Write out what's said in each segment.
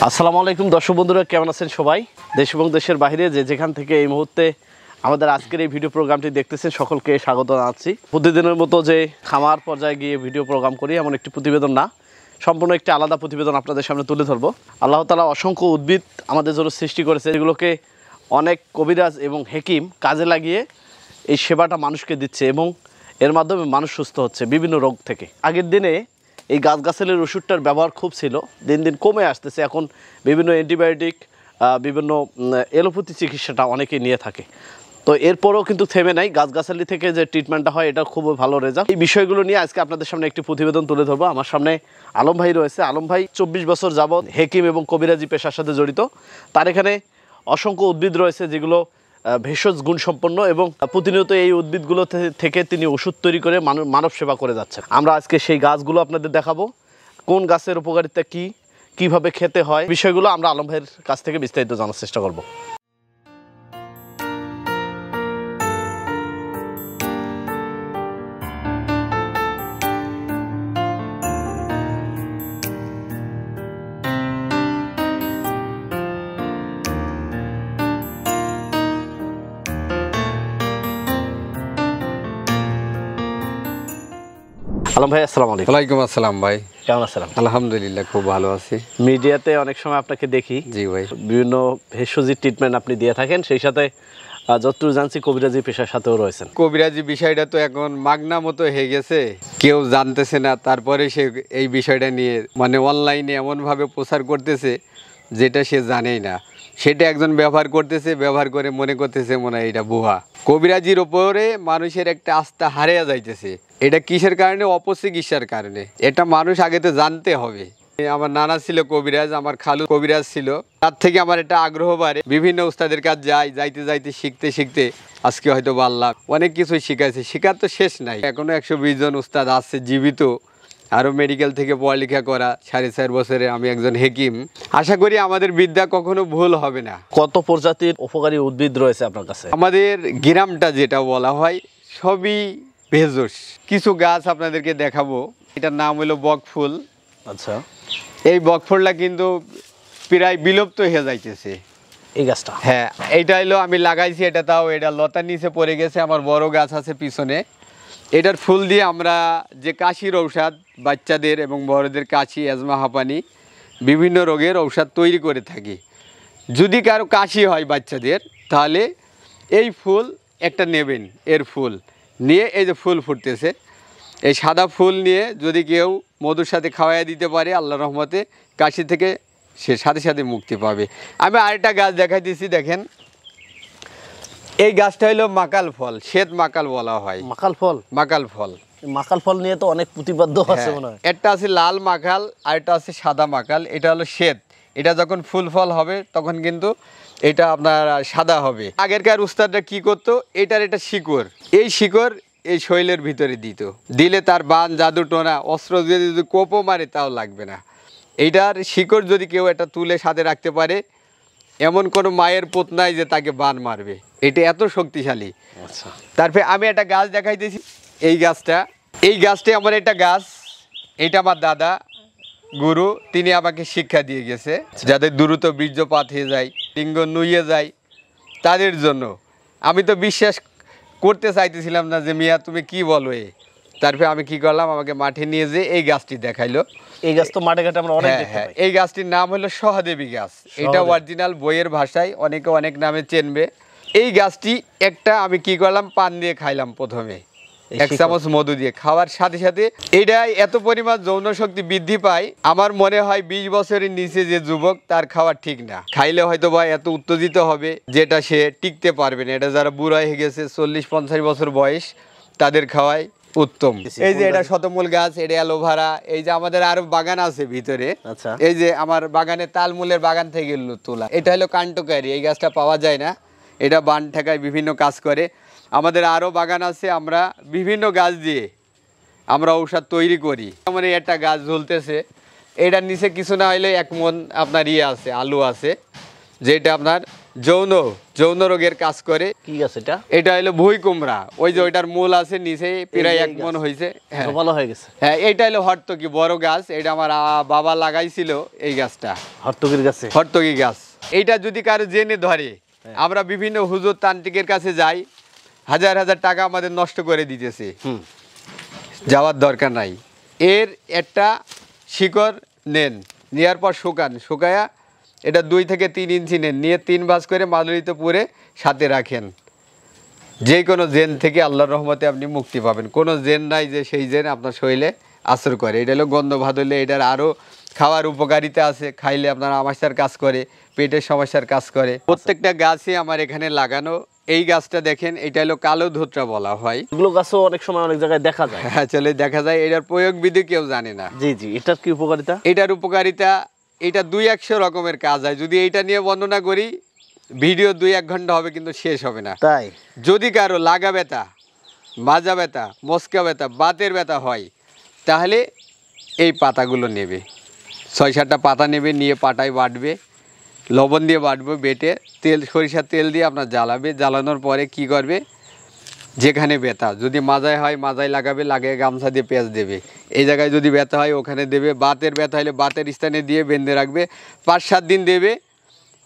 আসসালামু আলাইকুম দর্শক বন্ধুরা, কেমন আছেন সবাই? দেশ এবং দেশের বাইরে যে যেখান থেকে এই মুহূর্তে আমাদের আজকের এই ভিডিও প্রোগ্রামটি দেখতেছেন সকলকে স্বাগত জানাচ্ছি। প্রতিদিনের মতো যে খামার পর্যায়ে গিয়ে ভিডিও প্রোগ্রাম করি এমন একটি প্রতিবেদন না, সম্পূর্ণ একটি আলাদা প্রতিবেদন আপনাদের সামনে তুলে ধরবো। আল্লাহ তাআলা অসংখ্য উদ্ভিদ আমাদের জন্য সৃষ্টি করেছে, এগুলোকে অনেক কবিরাজ এবং হেকিম কাজে লাগিয়ে এই সেবাটা মানুষকে দিচ্ছে এবং এর মাধ্যমে মানুষ সুস্থ হচ্ছে বিভিন্ন রোগ থেকে। আগের দিনে এই গাছগাছালির ওষুধটার ব্যবহার খুব ছিল, দিন দিন কমে আসতেছে। এখন বিভিন্ন অ্যান্টিবায়োটিক, বিভিন্ন এলোপ্যাথি চিকিৎসাটা অনেকেই নিয়ে থাকে। তো এরপরেও কিন্তু থেমে নাই, গাছগাছালি থেকে যে ট্রিটমেন্টটা হয় এটা খুবই ভালো রেজাল্ট। এই বিষয়গুলো নিয়ে আজকে আপনাদের সামনে একটি প্রতিবেদন তুলে ধরবো। আমার সামনে আলম ভাই রয়েছে। আলম ভাই 24 বছর যাবৎ হেকিম এবং কবিরাজি পেশার সাথে জড়িত। তার এখানে অসংখ্য উদ্ভিদ রয়েছে যেগুলো ভেষজ গুণসম্পন্ন এবং প্রতিনিয়ত এই উদ্ভিদগুলো থেকে তিনি ওষুধ তৈরি করে মানব সেবা করে যাচ্ছেন। আমরা আজকে সেই গাছগুলো আপনাদের দেখাবো, কোন গাছের উপকারিতা কী, কীভাবে খেতে হয়, বিষয়গুলো আমরা আলম ভাইয়ের কাছ থেকে বিস্তারিত জানার চেষ্টা করব। আলম ভাই আসসালামু আলাইকুম। ওয়ালাইকুম আসসালাম ভাই, কেমন আছেন? আলহামদুলিল্লাহ খুব ভালো আছি। মিডিয়াতে অনেক সময় আপনাকে দেখি, জি ভাই, বিভিন্ন ভেষজি ট্রিটমেন্ট আপনি দিয়ে থাকেন, সেই সাথে যতটুকু জানছি কবিরাজি পেশার সাথেও রয়েছেন। কবিরাজি বিষয়টা তো এখন মাগনা মতো হয়ে গেছে, কেউ জানতেছে না, তারপরে সে এই বিষয়টা নিয়ে অনলাইনে এমনভাবে প্রচার করতেছে যেটা সে জানেই না, সেটা একজন ব্যবহার করতেছে, ব্যবহার করে মনে করতেছে মনে হয় এটা বুহা। কবিরাজির ওপরে মানুষের একটা আস্থা হারিয়ে যাইতেছে। এটা কিসের কারণে? অপচিকিৎসার কারণে। এটা মানুষ আগে তো জানতে হবে। আমার নানা ছিল কবিরাজ, আমার খালু কবিরাজ ছিল, তার থেকে আমার একটা আগ্রহ বাড়ে। বিভিন্ন উস্তাদের কাছে যাইতে যাইতে শিখতে শিখতে আজকে হয়তো আল্লাহ অনেক কিছুই শিখাইছে। শেখার তো শেষ নাই। এখনো 120 জন উস্তাদ আছে জীবিত, আরও মেডিকেল থেকে পড়ালেখা করা। 4.5 বছরে আমি একজন হেকিম। আশা করি আমাদের বিদ্যা কখনো ভুল হবে না। কত প্রজাতির উপকারী উদ্ভিদ রয়েছে আপনার কাছে? আমাদের গ্রামটা যেটা বলা হয় সবই ভেষজ। কিছু গাছ আপনাদেরকে দেখাবো, এটার নাম হলো বকফুল। আচ্ছা, এই বকফুলটা কিন্তু প্রায় বিলুপ্ত হয়ে যাইতেছে। এই গাছটা? হ্যাঁ, এইটা হলো আমি লাগাইছি, এটা তাও এটা লতার নিচে পড়ে গেছে। আমার বড় গাছ আছে পিছনে। এটার ফুল দিয়ে আমরা যে কাশির ঔষধ, বাচ্চাদের এবং বড়দের কাশি, অ্যাজমা, হাঁপানি, বিভিন্ন রোগের ঔষধ তৈরি করে থাকি। যদি কারো কাশি হয় বাচ্চাদের, তাহলে এই ফুল একটা নেবেন। এর ফুল নিয়ে, এই যে ফুল ফুটতেছে, এই সাদা ফুল নিয়ে যদি কেউ মধুর সাথে খাওয়াইয়া দিতে পারে, আল্লাহর রহমতে কাশি থেকে সে সাথে সাথে মুক্তি পাবে। আমি আরেকটা গাছ দেখাইতেছি, দেখেন। এই গাছটা হলো মাকাল ফল, শ্বেত মাকাল বলা হয়। মাকাল ফল? মাকাল ফল। মাকাল ফল নিয়ে তো অনেক প্রতিপাদ্য আছে মনে হয়। একটা আছে লাল মাকাল, আর একটা আছে সাদা মাকাল। এটা হলো শ্বেত। এটা যখন ফুল ফল হবে তখন কিন্তু এটা আপনার সাদা হবে। আগেরকার উস্তাদরা কি করতো, এটার এটা শিকড়, এই শিকড় এই শৈলের ভিতরে দিলে তার বান, জাদু টোনা, অস্ত্র যদি কোপও মারে তাও লাগবে না। এইটার শিকড় যদি কেউ এটা তুলে সাথে রাখতে পারে, এমন কোনো মায়ের পুত নাই যে তাকে বান মারবে। এটা এত শক্তিশালী। আচ্ছা, তারপরে আমি একটা গাছ দেখাইতেছি। এই গাছটা আমার একটা গাছ। এটা আমার দাদা গুরু, তিনি আমাকে শিক্ষা দিয়ে গেছে, যাদের দ্রুত বীর্যপাত হয়ে যায়, লিঙ্গ নুইয়ে যায়, তাদের জন্য। আমি তো বিশ্বাস করতে চাইতেছিলাম না যে মিয়া তুমি কি বলো। তারপরে আমি কি করলাম, আমাকে মাঠে নিয়ে যেয়ে এই গাছটি দেখাইলো। এই গাছ তো মাঠে ঘাটে আমরা অনেক দেখতে পাই। এই গাছটির নাম হলো সহদেবী গাছ। এটা অরিজিনাল বইয়ের ভাষায়, অনেকে অনেক নামে চেনবে। এই গাছটি একটা আমি কি করলাম, পান দিয়ে খাইলাম প্রথমে, 1 চামচ মধু দিয়ে। খাওয়ার সাথে সাথে এটাই এত পরিমাণ যৌন শক্তি বৃদ্ধি পায়। আমার মনে হয় 20 বছরের নিচে যে যুবক, তার খাওয়া ঠিক না। খাইলে হয়তো বা এত উত্তেজিত হবে যেটা সে টিকতে পারবে না। এটা যারা বুড়া হয়ে গেছে, 40-50 বছর বয়স, তাদের খাওয়াই উত্তম। এই যে এটা শতমূল গাছ, এটা অ্যালোভেরা। এই যে আমাদের আরো বাগান আছে ভিতরে। আচ্ছা, এই যে আমার বাগানে তালমূলের বাগান থেকে তোলা। এটা হলো কান্টকারি। এই গাছটা পাওয়া যায় না, এটা বান ঠেকায়, বিভিন্ন কাজ করে। আমাদের আরও বাগান আছে, আমরা বিভিন্ন গাছ দিয়ে আমরা ঔষধ তৈরি করি। যেমন এই একটা গাছ ঝুলতেছে, এটার নিচে কিছু না হইলে 1 মণ আপনার আছে, আলু আছে, যেটা আপনার যৌন যৌন রোগের কাজ করে। কি গাছ এটা? এটা হলো ভুই কুমড়া, ওই যে ওইটার মূল আছে নিচে প্রায় 1 মণ হয়েছে। হ্যাঁ ভালো হয়ে গেছে। হ্যাঁ এটা হলো হরতকি বড় গাছ, এটা আমার বাবা লাগাইছিল এই গাছটা, হরতকির গাছে, হরতকি গাছ। এইটা যদি কারো জেনে ধরে, আমরা বিভিন্ন হুজুর তান্ত্রিকের কাছে যাই, হাজার হাজার টাকা আমাদের নষ্ট করে দিতেছে, যাওয়ার দরকার নাই। এর একটা শিকড় নেন, নেওয়ার পর শুকায়া এটা 2 থেকে 3 ইঞ্চি নেন, নিয়ে 3 ভাঁজ করে মাদুরিতে পুরে সাথে রাখেন। যে কোনো জেন থেকে আল্লাহর রহমতে আপনি মুক্তি পাবেন। কোনো জেন নাই যে সেই জেন আপনার শরীরে আসর করে। এটা হলো গন্ধ ভাদলে, এটার আরও খাওয়ার উপকারিতা আছে, খাইলে আপনার আমাশার কাজ করে, পেটের সমস্যার কাজ করে। প্রত্যেকটা গাছই আমার এখানে লাগানো। এই গাছটা দেখেন, এটা হলো কালো ধুতরা বলা হয়। এগুলো গাছও অনেক সময় অনেক জায়গায় দেখা যায়। হ্যাঁ চলে দেখা যায়, এটার প্রয়োগ বিধি কেউ জানে না। জি জি, এটার কি উপকারিতা? এটার উপকারিতা, এটা 200 রকমের কাজ হয়। যদি এইটা নিয়ে বর্ণনা করি ভিডিও 2-1 ঘন্টা হবে, কিন্তু শেষ হবে না। তাই যদি কারো লাগা ব্যথা, মাজা ব্যথা, মস্কা ব্যথা, বাতের ব্যথা হয়, তাহলে এই পাতাগুলো নেবে, 6-7টা পাতা নেবে, নিয়ে পাটায় বাটবে, লবণ দিয়ে বাটবে, বেটে তেল, সরিষার তেল দিয়ে আপনার জ্বালাবে। জ্বালানোর পরে কি করবে, যেখানে ব্যথা, যদি মাজায় হয় মাজায় লাগাবে, লাগিয়ে গামছা দিয়ে পেঁয়াজ দেবে। এই জায়গায় যদি ব্যথা হয় ওখানে দেবে। বাতের ব্যথা হলে বাতের স্থানে দিয়ে বেঁধে রাখবে, 5-7 দিন দেবে,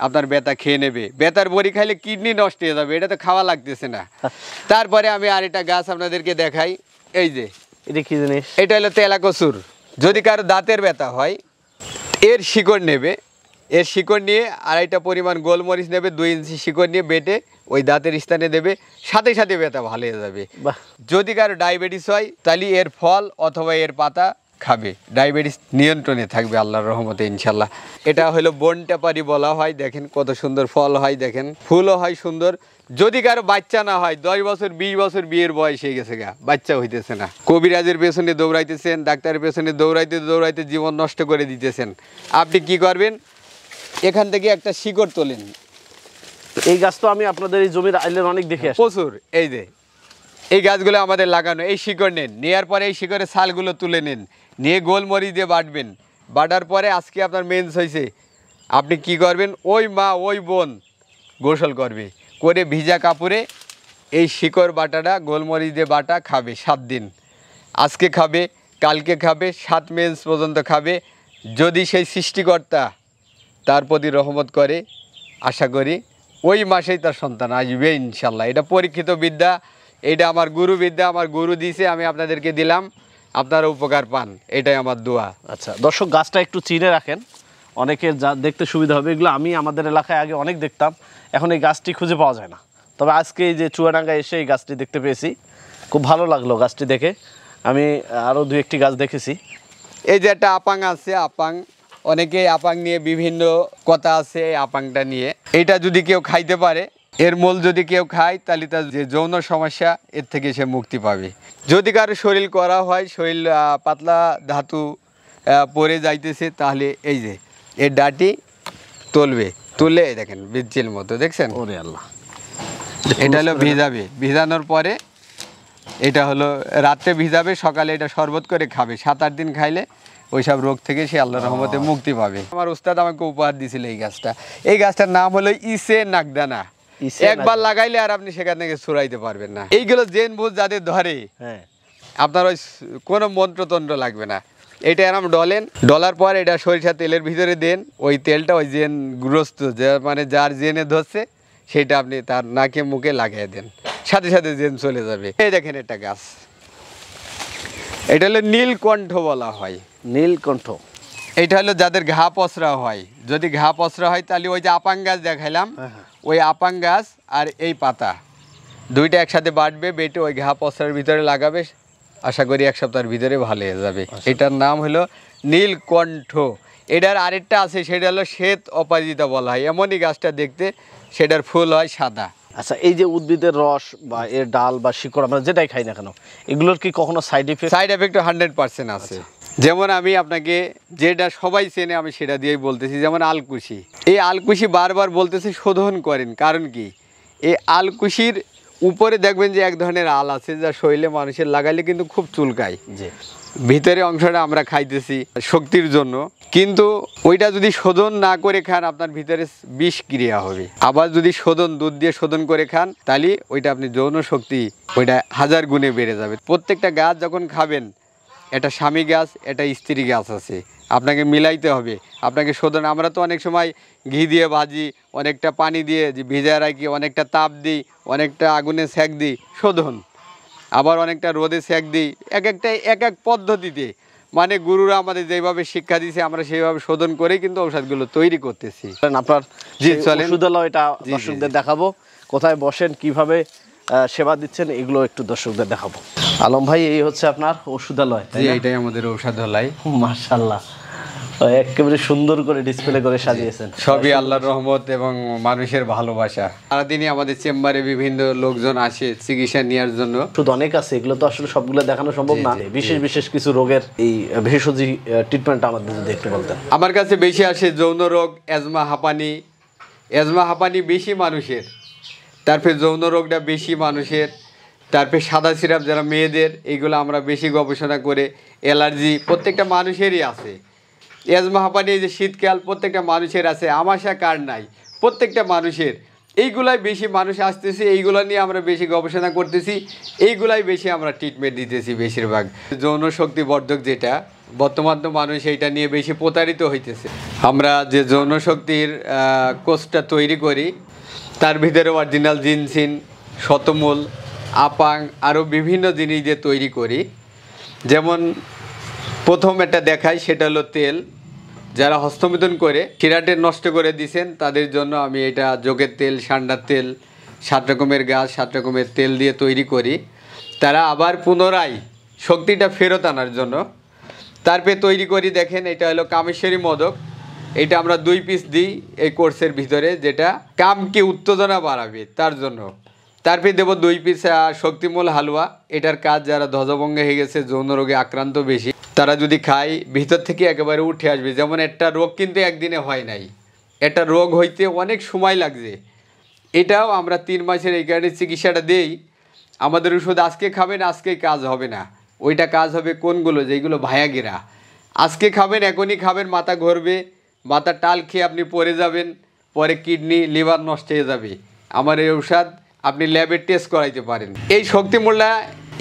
আপনার ব্যথা খেয়ে নেবে। ব্যথার বড়ি খাইলে কিডনি নষ্ট হয়ে যাবে, এটা তো খাওয়া লাগতেছে না। তারপরে আমি আরেকটা গাছ আপনাদেরকে দেখাই। এই যে এটা কি জিনিস? এটা হলো তেলা কচুর। যদি কারো দাঁতের ব্যথা হয়, এর শিকড় নেবে, এর শিকড় নিয়ে আড়াইটা পরিমাণ গোলমরিচ নেবে, 2 ইঞ্চি শিকড় নিয়ে বেটে ওই দাঁতের স্থানে দেবে, সাথে সাথে ব্যথা ভালো হয়ে যাবে। যদি কারো ডায়াবেটিস হয়, তাহলে এর ফল অথবা এর পাতা খাবে, ডায়াবেটিস নিয়ন্ত্রণে থাকবে আল্লাহর রহমতে ইনশাল্লাহ। এটা হলো বন টেপারি বলা হয়। দেখেন কত সুন্দর ফল হয়, দেখেন ফুলও হয় সুন্দর। যদি কারো বাচ্চা না হয়, 10 বছর 20 বছর বিয়ের বয়স হয়ে গেছে গা, বাচ্চা হইতেছে না, কবিরাজের পেছনে দৌড়াইতেছেন, ডাক্তারের পেছনে দৌড়াইতে দৌড়াইতে জীবন নষ্ট করে দিতেছেন, আপনি কি করবেন, এখান থেকে একটা শিকড় তোলেন। এই গাছ তো আমি আপনাদের এই জমির আইলের অনেক দেখে আসি প্রচুর। এই যে এই গাছগুলো আমাদের লাগানো, এই শিকড় নেন, নেওয়ার পরে এই শিকড়ের ছালগুলো তুলে নেন, নিয়ে গোলমরিচ দিয়ে বাটবেন। বাটার পরে আজকে আপনার মেন্স হয়েছে, আপনি কি করবেন, ওই মা ওই বোন গোসল করবে, করে ভিজা কাপড়ে এই শিকড় বাটাটা গোলমরিচ দিয়ে বাটা খাবে 7 দিন। আজকে খাবে, কালকে খাবে, 7 মেন্স পর্যন্ত খাবে। যদি সেই সৃষ্টিকর্তা তার প্রতি রহমত করে, আশা করি ওই মাসেই তার সন্তান আসবে ইনশাল্লাহ। এটা পরীক্ষিত বিদ্যা, এটা আমার গুরু বিদ্যা, আমার গুরু দিয়েছে, আমি আপনাদেরকে দিলাম, আপনারা উপকার পান, এটাই আমার দোয়া। আচ্ছা দর্শক, গাছটা একটু চিনে রাখেন, অনেকের যা দেখতে সুবিধা হবে। এগুলো আমি আমাদের এলাকায় আগে অনেক দেখতাম, এখন এই গাছটি খুঁজে পাওয়া যায় না। তবে আজকে এই যে চুয়াডাঙ্গায় এসে এই গাছটি দেখতে পেয়েছি, খুব ভালো লাগলো গাছটি দেখে। আমি আরও 2-1টি গাছ দেখেছি। এই যে একটা আপাং আছে, আপাং, অনেকে আপাং নিয়ে বিভিন্ন কথা আছে। এই আপাংটা নিয়ে, এটা যদি কেউ খাইতে পারে, এর মূল যদি কেউ খায়, তাহলে তার যে যৌন সমস্যা, এর থেকে সে মুক্তি পাবে। যদি কারো শরীর করা হয়, শরীর পাতলা ধাতু পরে যাইতেছে, তাহলে এই যে এর ডাটি তুলবে, তুলে দেখেন বীজের মতো, দেখছেন? ওরে আল্লাহ, এটা হলো ভিজাবে, ভিজানোর পরে এটা হলো রাত্রে ভিজাবে, সকালে এটা শরবত করে খাবে। 7-8 দিন খাইলে ওইসব রোগ থেকে সে আল্লাহর রহমতে মুক্তি পাবে। আমার উস্তাদ আমাকে উপহার দিয়েছিল এই গাছটা। এই গাছটার নাম হলো ইসে নাগদানা। একবার লাগাইলে আর আপনি সেখান থেকে ছড়াইতে পারবেন না। এইগুলো জেন বুঝ যাদের ধরে, আপনার ওই কোনো মন্ত্রতন্ত্র লাগবে না। এটা এরম ডলেন, ডলার পর এটা সরিষা তেলের ভিতরে দেন, ওই তেলটা ওই জেন গ্রস্ত, মানে যার জেনে ধরছে, সেটা আপনি তার নাকে মুখে লাগিয়ে দেন, সাথে সাথে জেন চলে যাবে। এই দেখেন একটা গাছ, এটা হলো নীলকণ্ঠ বলা হয়। নীলকণ্ঠ, এটা হলো যাদের ঘা পচরা হয়। যদি ঘা পচরা হয়, তাহলে ওই যে আপাং গাছ দেখাইলাম, ওই আপাং গাছ আর এই পাতা দুইটা একসাথে বাটবে, বেটে ওই ঘা পচরার ভিতরে লাগাবে, আশা করি 1 সপ্তাহের ভিতরে ভালো হয়ে যাবে। এটার নাম হলো নীলকণ্ঠ। এটার আরেকটা আছে, সেটা হলো শ্বেত অপরাজিতা বলা হয়। এমনই গাছটা দেখতে, সেটার ফুল হয় সাদা। আচ্ছা, এই যে উদ্ভিদের রস বা এর ডাল বা শিকড় আমরা যেটাই খাই না কেন, এগুলোর কি কখনো সাইড এফেক্ট? সাইড এফেক্ট 100% আছে। যেমন আমি আপনাকে যেটা সবাই চেনে, আমি সেটা দিয়েই বলতেছি। যেমন আলকুশি, এই আলকুশি বারবার বলতেছি শোধন করেন, কারণ কি, এই আলকুশির উপরে দেখবেন যে এক ধরনের আল আছে, যা শরীরে মানুষের লাগাইলে কিন্তু খুব চুলকায়। ভিতরে অংশটা আমরা খাইতেছি শক্তির জন্য, কিন্তু ওইটা যদি শোধন না করে খান আপনার ভিতরে বিষ ক্রিয়া হবে। আবার যদি দুধ দিয়ে শোধন করে খান তাহলে ওইটা আপনি যৌন শক্তি ওইটা 1000 গুণে বেড়ে যাবে। প্রত্যেকটা গাছ যখন খাবেন, এটা স্বামী গাছ, এটা স্ত্রী গাছ আছে, আপনাকে মিলাইতে হবে। আপনাকে শোধন, আমরা তো অনেক সময় ঘি দিয়ে ভাজি, অনেকটা পানি দিয়ে ভিজায় রাখি, অনেকটা তাপ দিই, অনেকটা আগুনে সেঁক দিই শোধন, আবার অনেকটা রোদে সেঁক দিই। এক এক পদ্ধতিতে, মানে গুরুরা আমাদের যেভাবে শিক্ষা দিয়েছে আমরা সেইভাবে শোধন করেই কিন্তু ঔষধগুলো তৈরি করতেছি। আপনার ওষুধালয়টা দর্শকদের দেখাবো, কোথায় বসেন, কিভাবে সেবা দিচ্ছেন, এগুলো একটু দর্শকদের দেখাবো। আলম ভাই, এই হচ্ছে আপনার ওষুধালয়? এইটাই আমাদের ঔষধালয়। মাশাআল্লাহ, একেবারে সুন্দর করে ডিসপ্লে করে সাজিয়েছেন। সবই আল্লাহর রহমত এবং মানুষের ভালোবাসা। সারাদিনই আমাদের চেম্বারে বিভিন্ন লোকজন আসে চিকিৎসা নেওয়ার জন্য। শুধু অনেক আছে, এগুলো তো আসলে সবগুলো দেখানো সম্ভব না। বিশেষ কিছু রোগের এই ভেষজ ট্রিটমেন্ট আমাদের যদি একটু বলতেন। আমার কাছে বেশি আসে যৌন রোগ, অ্যাজমা হাঁপানি বেশি মানুষের, তারপরে যৌন রোগটা বেশি মানুষের, তারপরে সাদা সিরাপ যারা মেয়েদের, এইগুলো আমরা বেশি গবেষণা করে। অ্যালার্জি প্রত্যেকটা মানুষেরই আছে। অ্যাজমা হাঁপানি, যে শীতকাল প্রত্যেকটা মানুষের আছে, আমাশা কার নাই, প্রত্যেকটা মানুষের। এইগুলাই বেশি মানুষ আসতেছে, এইগুলো নিয়ে আমরা বেশি গবেষণা করতেছি, এইগুলাই বেশি আমরা ট্রিটমেন্ট দিতেছি বেশিরভাগ। যৌন শক্তি বর্ধক যেটা, বর্তমান তো মানুষ এইটা নিয়ে বেশি প্রতারিত হইতেছে। আমরা যে যৌন শক্তির কোর্সটা তৈরি করি, তার ভিতরে অরিজিনাল জিনসিন, শতমূল, আপাং, আরও বিভিন্ন জিনিস দিয়ে তৈরি করি। যেমন প্রথম একটা দেখাই, সেটা হলো তেল। যারা হস্তমিথুন করে শিরাটে নষ্ট করে দিয়েছেন তাদের জন্য আমি এটা যোগের তেল, সান্ডার তেল, 7 রকমের গাছ, 7 রকমের তেল দিয়ে তৈরি করি। তারা আবার পুনরায় শক্তিটা ফেরত আনার জন্য তারপরে তৈরি করি। দেখেন, এটা হলো কামেশ্বরী মদক। এটা আমরা 2 পিস দিই এই কোর্সের ভিতরে, যেটা কামকে উত্তেজনা বাড়াবে তার জন্য। তারপরে দেবো 2 পিস শক্তিমূল হালুয়া। এটার কাজ যারা ধ্বজভঙ্গ হয়ে গেছে, যৌন রোগে আক্রান্ত বেশি, তারা যদি খায় ভিতর থেকে একেবারে উঠে আসবে। যেমন একটা রোগ কিন্তু একদিনে হয় নাই, একটা রোগ হইতে অনেক সময় লাগছে। এটাও আমরা 3 মাসের এই কারণে চিকিৎসাটা দেই। আমাদের ওষুধ আজকে খাবেন, আজকেই কাজ হবে না, ওইটা কাজ হবে কোনগুলো, যেগুলো ভায়াগেরা। আজকে খাবেন, এখনই খাবেন, মাথা ঘুরবে, মাথা টাল খেয়ে আপনি পড়ে যাবেন, পরে কিডনি লিভার নষ্ট হয়ে যাবে। আমার এই ঔষধ আপনি ল্যাবে টেস্ট করাইতে পারেন। এই শক্তিমূলটা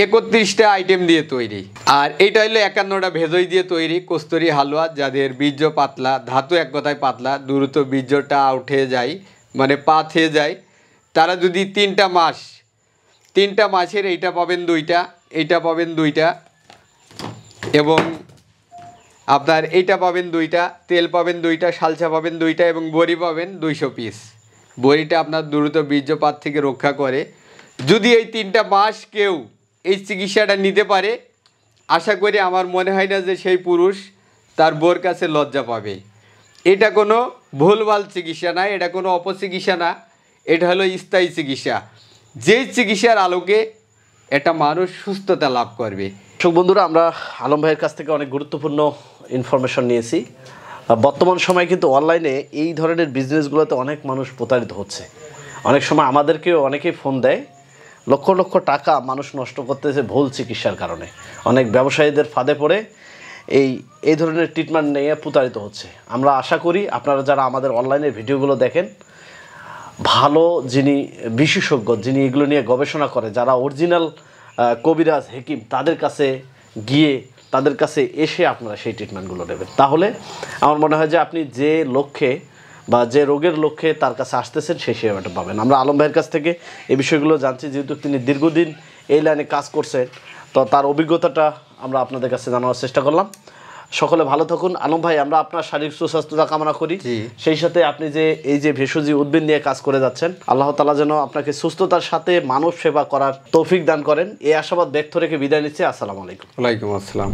31টা আইটেম দিয়ে তৈরি, আর এইটা হলো 51টা ভেজই দিয়ে তৈরি। কস্তুরি হালুয়া, যাদের বীর্য পাতলা, ধাতু এক কথায় পাতলা, দ্রুত বীর্যটা উঠে যায়, মানে পাত হয়ে যায়, তারা যদি 3টা মাসের এইটা পাবেন 2টা, এইটা পাবেন 2টা, এবং আপনার এইটা পাবেন 2টা, তেল পাবেন 2টা, সালসা পাবেন 2টা, এবং বড়ি পাবেন 200 পিস। বড়িটা আপনার দ্রুত বীর্যপাত থেকে রক্ষা করে। যদি এই 3টা মাস কেউ এই চিকিৎসাটা নিতে পারে, আশা করি আমার মনে হয় না যে সেই পুরুষ তার বউর কাছে লজ্জা পাবে। এটা কোনো ভুলভাল চিকিৎসা না, এটা কোনো অপচিকিৎসা না, এটা হলো স্থায়ী চিকিৎসা, যেই চিকিৎসার আলোকে একটা মানুষ সুস্থতা লাভ করবে। বন্ধুরা, আমরা আলম ভাইয়ের কাছ থেকে অনেক গুরুত্বপূর্ণ ইনফরমেশন নিয়েছি। বর্তমান সময়ে কিন্তু অনলাইনে এই ধরনের বিজনেসগুলোতে অনেক মানুষ প্রতারিত হচ্ছে। অনেক সময় আমাদেরকেও অনেকেই ফোন দেয়, লক্ষ লক্ষ টাকা মানুষ নষ্ট করতেছে ভুল চিকিৎসার কারণে। অনেক ব্যবসায়ীদের ফাঁদে পড়ে এই ধরনের ট্রিটমেন্ট নিয়ে প্রতারিত হচ্ছে। আমরা আশা করি আপনারা যারা আমাদের অনলাইনের ভিডিওগুলো দেখেন, ভালো যিনি বিশেষজ্ঞ, যিনি এগুলো নিয়ে গবেষণা করে, যারা অরিজিনাল কবিরাজ হেকিম, তাদের কাছে গিয়ে, তাদের কাছে এসে আপনারা সেই ট্রিটমেন্টগুলো নেবেন। তাহলে আমার মনে হয় যে আপনি যে লক্ষ্যে বা যে রোগের লক্ষ্যে তার কাছে আসতেছেন সেই সেবাটা পাবেন। আমরা আলম ভাইয়ের কাছ থেকে এই বিষয়গুলো জানছি, যেহেতু তিনি দীর্ঘদিন এই লাইনে কাজ করছেন, তো তার অভিজ্ঞতাটা আমরা আপনাদের কাছে জানানোর চেষ্টা করলাম। সকলে ভালো থাকুন। আলম ভাই, আমরা আপনার শারীরিক সুস্বাস্থ্যতা কামনা করি, সেই সাথে আপনি যে এই যে ভেষজ উদ্ভিদ নিয়ে কাজ করে যাচ্ছেন, আল্লাহ তাআলা যেন আপনাকে সুস্থতার সাথে মানব সেবা করার তৌফিক দান করেন, এই আশাবাদ ব্যক্ত রেখে বিদায় নিচ্ছি। আসসালামু আলাইকুম। ওয়ালাইকুম আসসালাম।